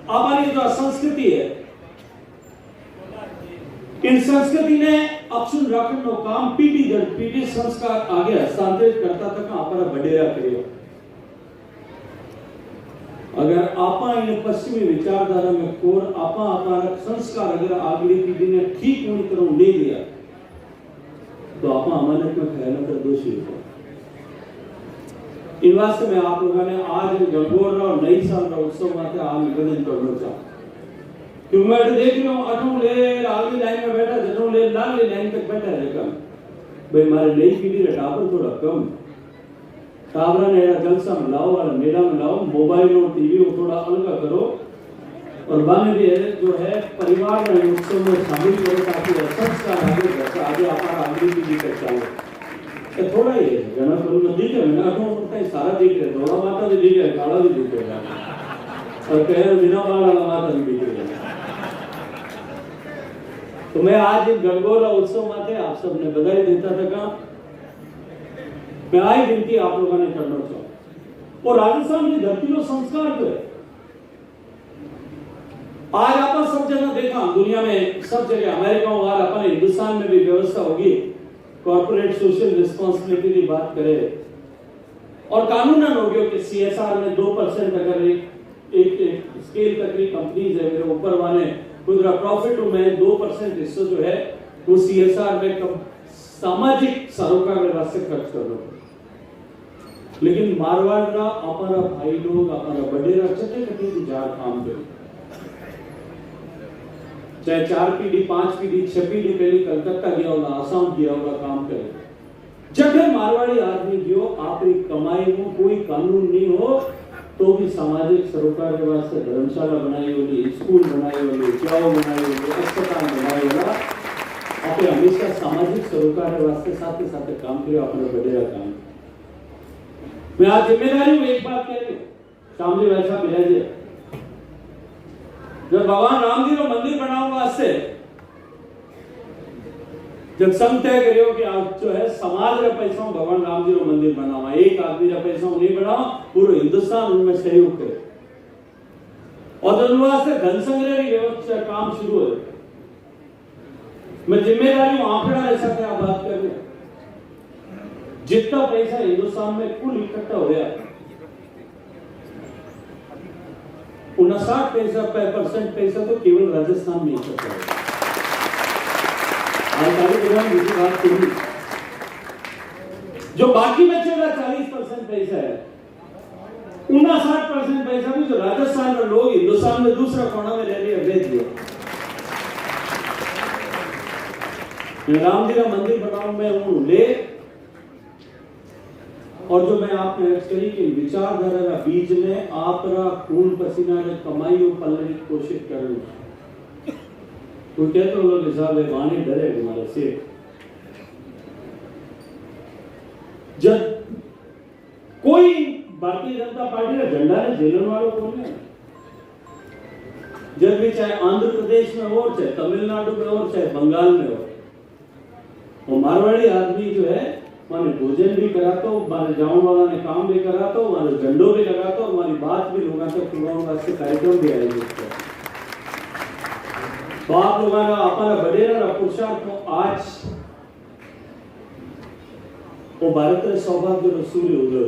हमारी जो संस्कृति है, इन संस्कृति ने अक्षुण रखने काम पीढ़ी दर पीढ़ी संस्कार आगे हस्तांतरित करता तक आप बढ़ेरा करियो। अगर आपा इन पश्चिमी विचारधारा में कोर आपा संस्कार अगर अगली पीढ़ी ने ठीक पूरी तरह ले लिया तो आपा हमारे को खयानत दोषी हो। इन वास्ते में आप लोगों ने आज गणगौर और नई साल का उत्सव माते आप निवेदन करना चाहूँ, क्योंकि मैं देख रहा हूँ अठों ले आगे लाइन में बैठा, जनों ले लाइन तक बैठा है, लेकिन भाई हमारे नई पीढ़ी का टापर थोड़ा कम, काबरा ने जलसा मिलाओ और मेला मिलाओ, मोबाइल और टीवी को थोड़ा अलग करो और बाने भी जो है परिवार में उत्सव में शामिल करो ताकि संस्कार आगे आगे पीढ़ी तक चले। तो थोड़ा ही है जना करूँ दिख रहे ना तो पता है सारा दिख रहे, थोड़ा माता भी दिख रहा है, गाड़ा भी दिख रहा है और कह बिना बाड़ा माता भी दिख रहा है। तो मैं आज इन गणगौर उत्सव माते आप सबने बधाई देता था। मैं आई विनती आप लोगों ने करना चाहूँ और राजस्थान की धरती लो संस्कार जो है आज आप सब जगह देखा दुनिया में सब जगह अमेरिका और अपने हिंदुस्तान में भी व्यवस्था होगी कॉर्पोरेट सोशल रिस्पांसिबिलिटी की बात करें और कानूनन हो गया कि सीएसआर में 2% अगर एक स्केल तक की कंपनीज है मेरे ऊपर वाले खुद प्रॉफिट में 2% हिस्सा जो है वो सीएसआर में सामाजिक सरोकार व्यवस्था खर्च कर लो। लेकिन मारवाड़ का हमारा भाई लोग हमारा बडेरा चटे कटे की जार काम करे, चाहे 4 पीढ़ी 5 पीढ़ी 6 पीढ़ी पहले कलकत्ता गया होगा, आसाम गया होगा काम करे, जगह मारवाड़ी आदमी जो आपकी कमाई में कोई कानून नहीं हो तो भी सामाजिक सरोकार के वास्ते धर्मशाला बनाई होगी, स्कूल बनाई होगी, चाव बनाई होगी, अस्पताल बनाई होगा, आपने हमेशा सामाजिक सरोकार के वास्ते साथ ही साथ काम करो अपना बडेरा काम। मैं आज जिम्मेदारी में एक बात कह रही हूँ, सामने वैसा मिला जी जब भगवान राम जी का मंदिर बनाओ वास्ते जब संग तय करियो कि आप जो है समाज का पैसा भगवान राम जी का मंदिर बनावा, एक आदमी का पैसा नहीं बनाओ, पूरे हिंदुस्तान उनमें सहयोग करे और वास्ते धन संग्रह की व्यवस्था काम शुरू हो। मैं जिम्मेदारी आंकड़ा ऐसा क्या बात कर रहे जितना पैसा हिंदुस्तान में कुल इकट्ठा हो गया 59% पैसा तो केवल राजस्थान में इकट्ठा हो गया। बात करूं जो बाकी बचेगा 40% पैसा है 59% पैसा भी जो राजस्थान में लोग हिंदुस्तान में दूसरा कोना में रह रहे भेज दिया। राम जी का मंदिर बनाऊं मैं हूं ले और जो मैं आपने करी कि विचारधारा का बीज में आपरा खून पसीना ने कमाई और पलने की कोशिश कर रही तो कहते हो लोग हिसाब है वाणी डरे हमारे से जब कोई भारतीय जनता पार्टी का झंडा ने झेलने वालों कौन है जब भी चाहे आंध्र प्रदेश में हो चाहे तमिलनाडु में हो चाहे बंगाल में हो वो मारवाड़ी आदमी जो है माने भोजन भी कराता हो माने जाऊं वाला ने काम भी कराता हो माने झंडों भी लगाता हो हमारी बात भी लोगों तक पहुंचाने वास्ते कार्यक्रम भी आयोजित करता तो आप लोगों का अपना बडेरा का पुरुषार्थ को आज वो भारत के सौभाग्य रसूल उदय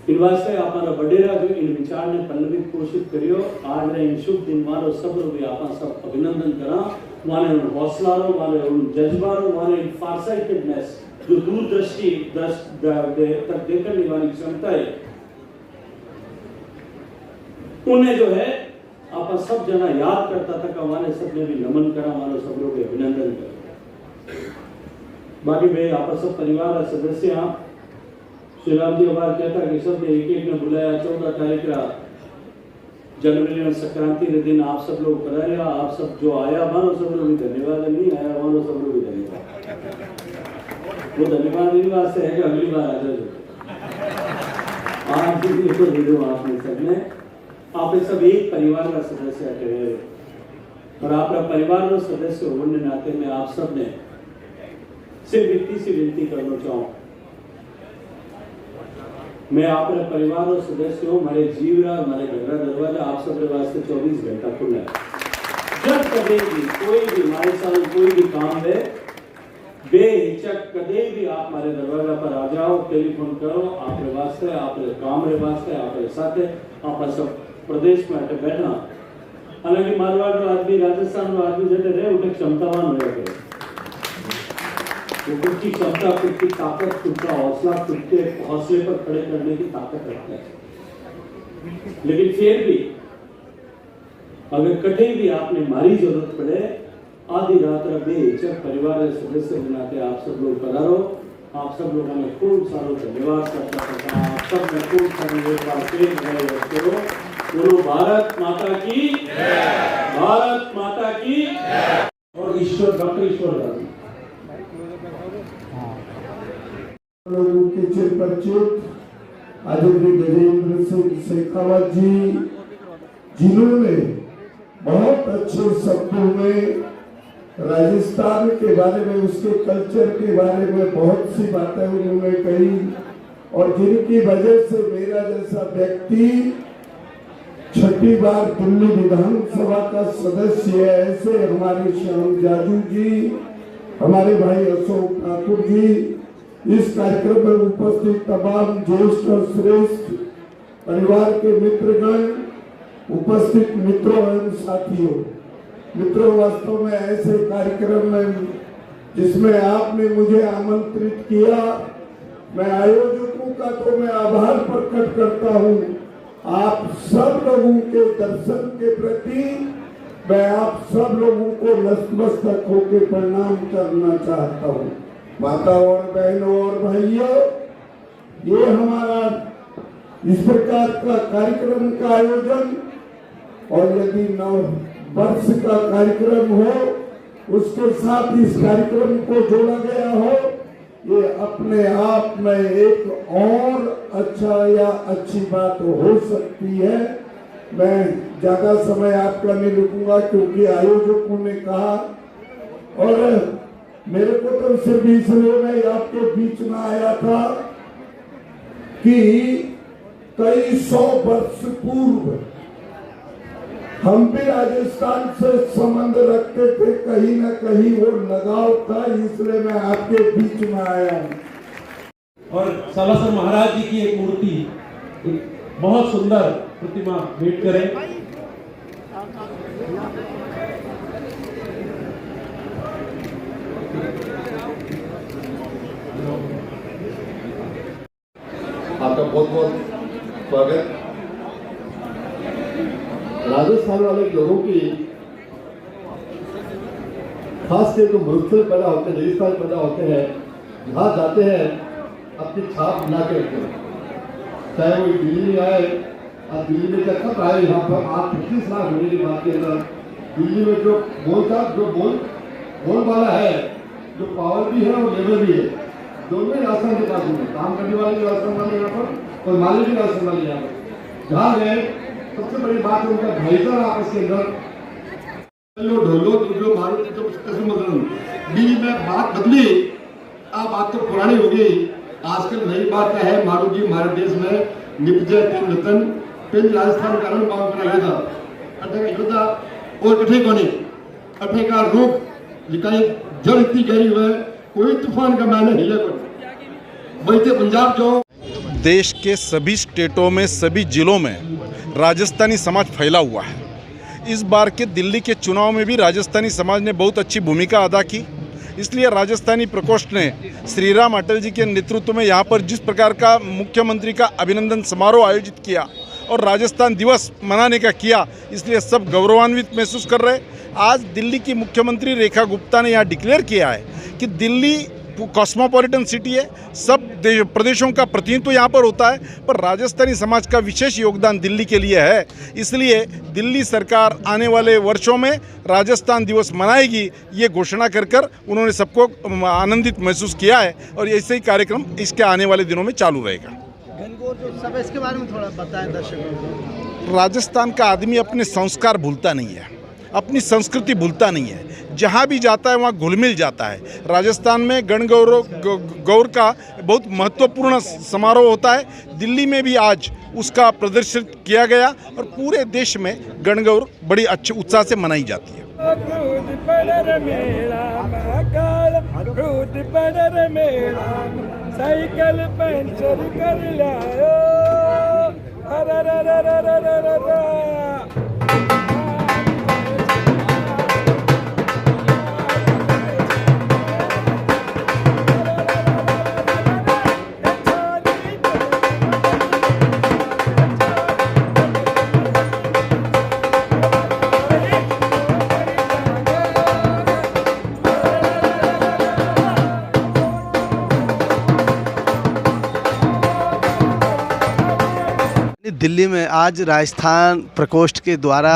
इन वास्ते अपना बडेरा जो इन विचार ने पल्लवित कोशिश करियो आज इन शुभ दिन मारो सब भी आप सब अभिनंदन करा माने हौसला रो माने जज्बा रो माने फारसाइटेडनेस जो दूरदृष्टि तक देखने वाली क्षमता है उन्हें जो है आप सब जना याद करता था हमारे सबने भी नमन करा हमारे सब लोग अभिनंदन करा। बाकी भाई आप सब परिवार का सदस्य आप श्री राम जी हमारा कहता कि सब एक एक ने बुलाया 14 तारीख का जनवरी में संक्रांति के दिन आप सब लोग करा लिया आप सब जो आया हमारा सब लोग भी धन्यवाद नहीं आया हमारा सब लोग भी धन्यवाद वो धन्यवाद इस बात से है कि अगली बार आ जाओ आज भी दे दो आपने सबने आप सब एक परिवार का सदस्य रहे और आपका परिवार का सदस्य होने के नाते में आप सब ने सिर्फ इतनी सी विनती करना चाहूँ मैं अपने परिवार और सदस्य हूँ हमारे जीवरा हमारे घर का दरवाजा आप सब के वास्ते 24 घंटा खुला है जब कभी भी कोई भी हमारे साथ कोई भी काम है बेहिचक कभी भी आप हमारे दरवाजा पर आ जाओ टेलीफोन करो आपके वास्ते आपके काम के वास्ते आपके साथ आप सब प्रदेश में आके बैठना हालांकि मारवाड़ का आदमी राजस्थान में आदमी जैसे रहे उनके क्षमतावान हो गए वो खुद की क्षमता खुद की ताकत खुद का हौसला खुद के हौसले पर खड़े करने की ताकत रखता है लेकिन फिर भी अगर कहीं भी आपने मारी जरूरत पड़े आधी रात बेहिचक परिवार के सदस्य बनाते आप सब लोग करारो आप सब लोगों ने खूब सारा धन्यवाद करता था। आप सब ने खूब सारे एक बार पेश गए बच्चों। बोलो भारत माता की, भारत माता की। और ईश्वर डॉक्टर ईश्वर दास
लोगों के चिर परिचित आदरणीय गजेंद्र सिंह शेखावत जी, जिन्होंने बहुत अच्छे शब्दों में राजस्थान के बारे में, उसके कल्चर के बारे में बहुत सी बातें उन्होंने कही, और जिनकी वजह से मेरा जैसा व्यक्ति 6ठी बार दिल्ली विधानसभा का सदस्य है, ऐसे हमारे श्याम जाजू जी, हमारे भाई अशोक ठाकुर जी, इस कार्यक्रम में उपस्थित तमाम ज्येष्ठ और श्रेष्ठ परिवार के मित्रगण, उपस्थित मित्रों एवं साथियों। मित्रों, वास्तव में ऐसे कार्यक्रम में जिसमें आपने मुझे आमंत्रित किया, मैं आयोजकों का तो मैं आभार प्रकट करता हूं। आप सब लोगों के दर्शन के प्रति मैं आप सब लोगों को नतमस्तक होकर प्रणाम करना चाहता हूं। माताओं और बहनों और भाइयों, ये हमारा इस प्रकार का कार्यक्रम का आयोजन, और यदि 9 वर्ष का कार्यक्रम हो, उसके साथ इस कार्यक्रम को जोड़ा गया हो, ये अपने आप में एक और अच्छा या अच्छी बात हो सकती है। मैं ज्यादा समय आपका नहीं रुकूंगा, क्योंकि आयोजकों ने कहा, और मेरे को तो सिर्फ इसलिए मैं आपके बीच में आया था कि कई 100 वर्ष पूर्व हम भी राजस्थान से संबंध रखते थे, कहीं ना कहीं वो लगाव था, इसलिए मैं आपके बीच में आया हूँ।
और सालासर महाराज जी की एक मूर्ति, एक बहुत सुंदर प्रतिमा भेंट करें।
आपका बहुत बहुत स्वागत। राजस्थान वाले लोगों की खास के जो मुल्क में पैदा होते हैं, रेगिस्तान में पैदा होते हैं, जहाँ जाते हैं अपनी छाप बना के रखते हैं। चाहे वो दिल्ली में आए, अब दिल्ली में कब आए यहाँ पर, आप 25 लाख होने की बात के अंदर दिल्ली में जो बोल वाला है, जो पावर भी है और लेबर भी है, दोनों ही राजस्थान के पास में, काम करने वाले भी राजस्थान वाले यहाँ पर और मालिक भी राजस्थान वाले यहाँ पर। जहाँ गए सबसे बड़ी बात है उनका भाईचारा आपस के अंदर। ढोलो जो मारो जो बीच में बात बदली, अब बात तो पुरानी हो गई। आजकल नई बात क्या है, मारू जी हमारे देश में निपजे पिन रतन पिन राजस्थान का रंग बांध बनाया था, योद्धा और कठे कोने अठे का रूप जिकाई जड़ इतनी गहरी हुआ है, कोई तूफान का मैंने हिले पर वैसे पंजाब जो
देश के सभी स्टेटों में, सभी जिलों में राजस्थानी समाज फैला हुआ है। इस बार के दिल्ली के चुनाव में भी राजस्थानी समाज ने बहुत अच्छी भूमिका अदा की। इसलिए राजस्थानी प्रकोष्ठ ने श्री राम अटल जी के नेतृत्व में यहाँ पर जिस प्रकार का मुख्यमंत्री का अभिनंदन समारोह आयोजित किया और राजस्थान दिवस मनाने का किया, इसलिए सब गौरवान्वित महसूस कर रहे। आज दिल्ली की मुख्यमंत्री रेखा गुप्ता ने यहाँ डिक्लेयर किया है कि दिल्ली कॉस्मोपॉलिटन सिटी है, सब प्रदेशों का प्रतिनिधित्व यहाँ पर होता है, पर राजस्थानी समाज का विशेष योगदान दिल्ली के लिए है। इसलिए दिल्ली सरकार आने वाले वर्षों में राजस्थान दिवस मनाएगी, ये घोषणा कर कर उन्होंने सबको आनंदित महसूस किया है, और ऐसे ही कार्यक्रम इसके आने वाले दिनों में चालू रहेगा।
गणगौर जो सब इसके बारे में थोड़ा बताएं दर्शकों को।
राजस्थान का आदमी अपने संस्कार भूलता नहीं है, अपनी संस्कृति भूलता नहीं है, जहाँ भी जाता है वहाँ घुल मिल जाता है। राजस्थान में गणगौर का बहुत महत्वपूर्ण समारोह होता है। दिल्ली में भी आज उसका प्रदर्शित किया गया और पूरे देश में गणगौर बड़ी अच्छे उत्साह से मनाई जाती है।
साइकिल पंचर कर लायो।
दिल्ली में आज राजस्थान प्रकोष्ठ के द्वारा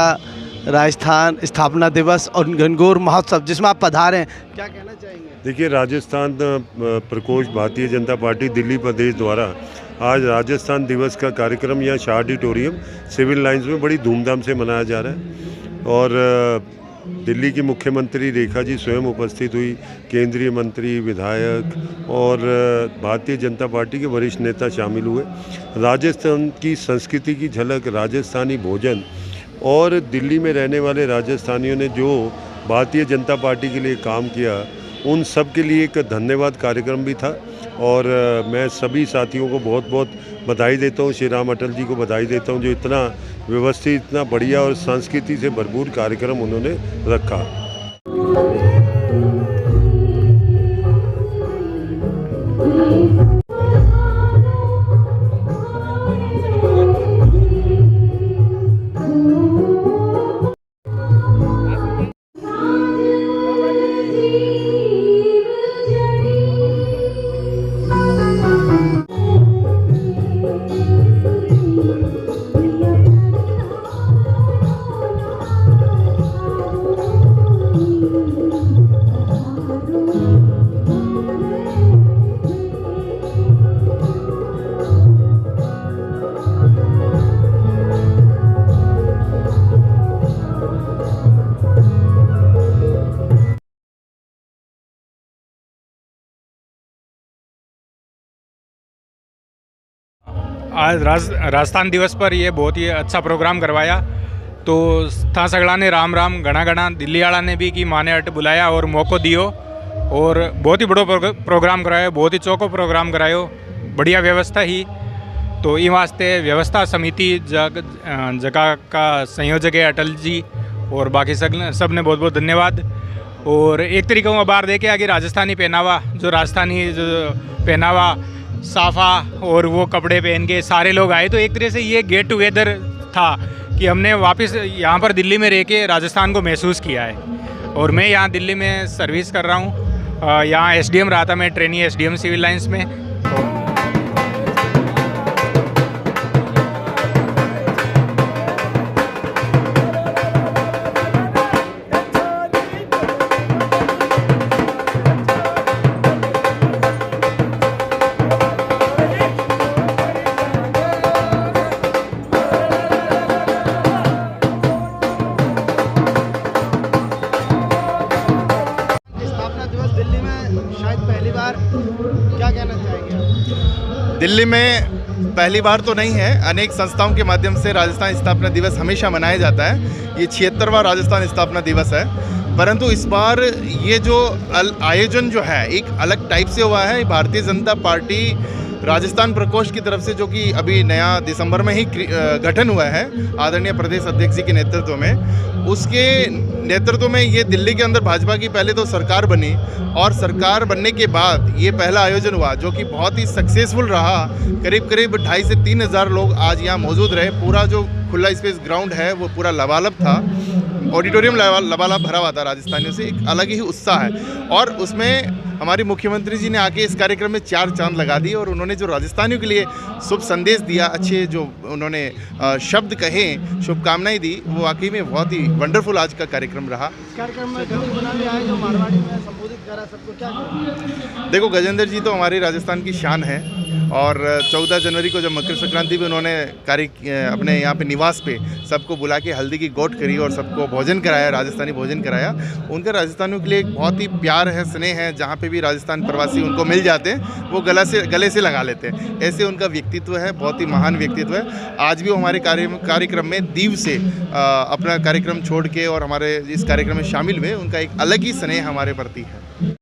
राजस्थान स्थापना दिवस और गणगौर महोत्सव जिसमें आप पधारे हैं, क्या कहना चाहेंगे?
देखिए, राजस्थान प्रकोष्ठ भारतीय जनता पार्टी दिल्ली प्रदेश द्वारा आज राजस्थान दिवस का कार्यक्रम यहाँ शाह ऑडिटोरियम सिविल लाइंस में बड़ी धूमधाम से मनाया जा रहा है और दिल्ली की मुख्यमंत्री रेखा जी स्वयं उपस्थित हुई, केंद्रीय मंत्री, विधायक और भारतीय जनता पार्टी के वरिष्ठ नेता शामिल हुए। राजस्थान की संस्कृति की झलक, राजस्थानी भोजन और दिल्ली में रहने वाले राजस्थानियों ने जो भारतीय जनता पार्टी के लिए काम किया, उन सब के लिए एक धन्यवाद कार्यक्रम भी था और मैं सभी साथियों को बहुत बहुत बधाई देता हूँ। श्री राम अटल जी को बधाई देता हूँ जो इतना व्यवस्थित, इतना बढ़िया और संस्कृति से भरपूर कार्यक्रम उन्होंने रखा।
आज राजस्थान दिवस पर ये बहुत ही अच्छा प्रोग्राम करवाया। तो था सगड़ा ने राम राम घना घना दिल्ली वाला ने भी कि माने अट बुलाया और मौको दियो और बहुत ही बड़ो प्रोग्राम करायो, बहुत ही चौको प्रोग्राम करायो, बढ़िया व्यवस्था ही। तो ई वास्ते व्यवस्था समिति जगह का संयोजक है अटल जी और बाकी सब ने बहुत बहुत धन्यवाद। और एक तरीके में बाहर देखे आगे राजस्थानी पहनावा, जो राजस्थानी जो पहनावा साफा और वो कपड़े पहन के सारे लोग आए, तो एक तरह से ये गेट टुगेदर था कि हमने वापस यहाँ पर दिल्ली में रह के राजस्थान को महसूस किया है। और मैं यहाँ दिल्ली में सर्विस कर रहा हूँ, यहाँ एसडीएम रहा था मैं, ट्रेनी एसडीएम सिविल लाइंस में।
दिल्ली में शायद पहली बार, क्या कहना चाहेंगे?
दिल्ली में पहली बार तो नहीं है, अनेक संस्थाओं के माध्यम से राजस्थान स्थापना दिवस हमेशा मनाया जाता है। ये 76वां राजस्थान स्थापना दिवस है, परंतु इस बार ये जो आयोजन जो है एक अलग टाइप से हुआ है। भारतीय जनता पार्टी राजस्थान प्रकोष्ठ की तरफ से, जो कि अभी नया दिसंबर में ही गठन हुआ है आदरणीय प्रदेश अध्यक्ष जी के नेतृत्व में, उसके नेतृत्व में ये दिल्ली के अंदर भाजपा की पहले तो सरकार बनी और सरकार बनने के बाद ये पहला आयोजन हुआ जो कि बहुत ही सक्सेसफुल रहा। करीब करीब 2,500 से 3,000 लोग आज यहाँ मौजूद रहे। पूरा जो खुला स्पेस ग्राउंड है वो पूरा लबालब था, ऑडिटोरियम लबालब भरा हुआ था राजस्थानियों से। एक अलग ही उत्साह है और उसमें हमारी मुख्यमंत्री जी ने आके इस कार्यक्रम में 4 चांद लगा दिए और उन्होंने जो राजस्थानियों के लिए शुभ संदेश दिया, अच्छे जो उन्होंने शब्द कहे, शुभकामनाएं दी, वो वाकई में बहुत ही वंडरफुल आज का कार्यक्रम रहा।
कार्यक्रम में जो मारवाड़ी में संबोधित करा सबको, क्या
देखो, गजेंद्र जी तो हमारी राजस्थान की शान है और 14 जनवरी को जब मकर संक्रांति पे उन्होंने अपने यहाँ पे निवास पे सबको बुला के हल्दी की गोट करी और सबको भोजन कराया, राजस्थानी भोजन कराया। उनका राजस्थानियों के लिए एक बहुत ही प्यार है, स्नेह है। जहाँ पे भी राजस्थान प्रवासी उनको मिल जाते हैं वो गले से लगा लेते हैं। ऐसे उनका व्यक्तित्व है, बहुत ही महान व्यक्तित्व है। आज भी वो हमारे कार्यक्रम में दीव से अपना कार्यक्रम छोड़ के और हमारे इस कार्यक्रम में शामिल हुए। उनका एक अलग ही स्नेह हमारे प्रति है।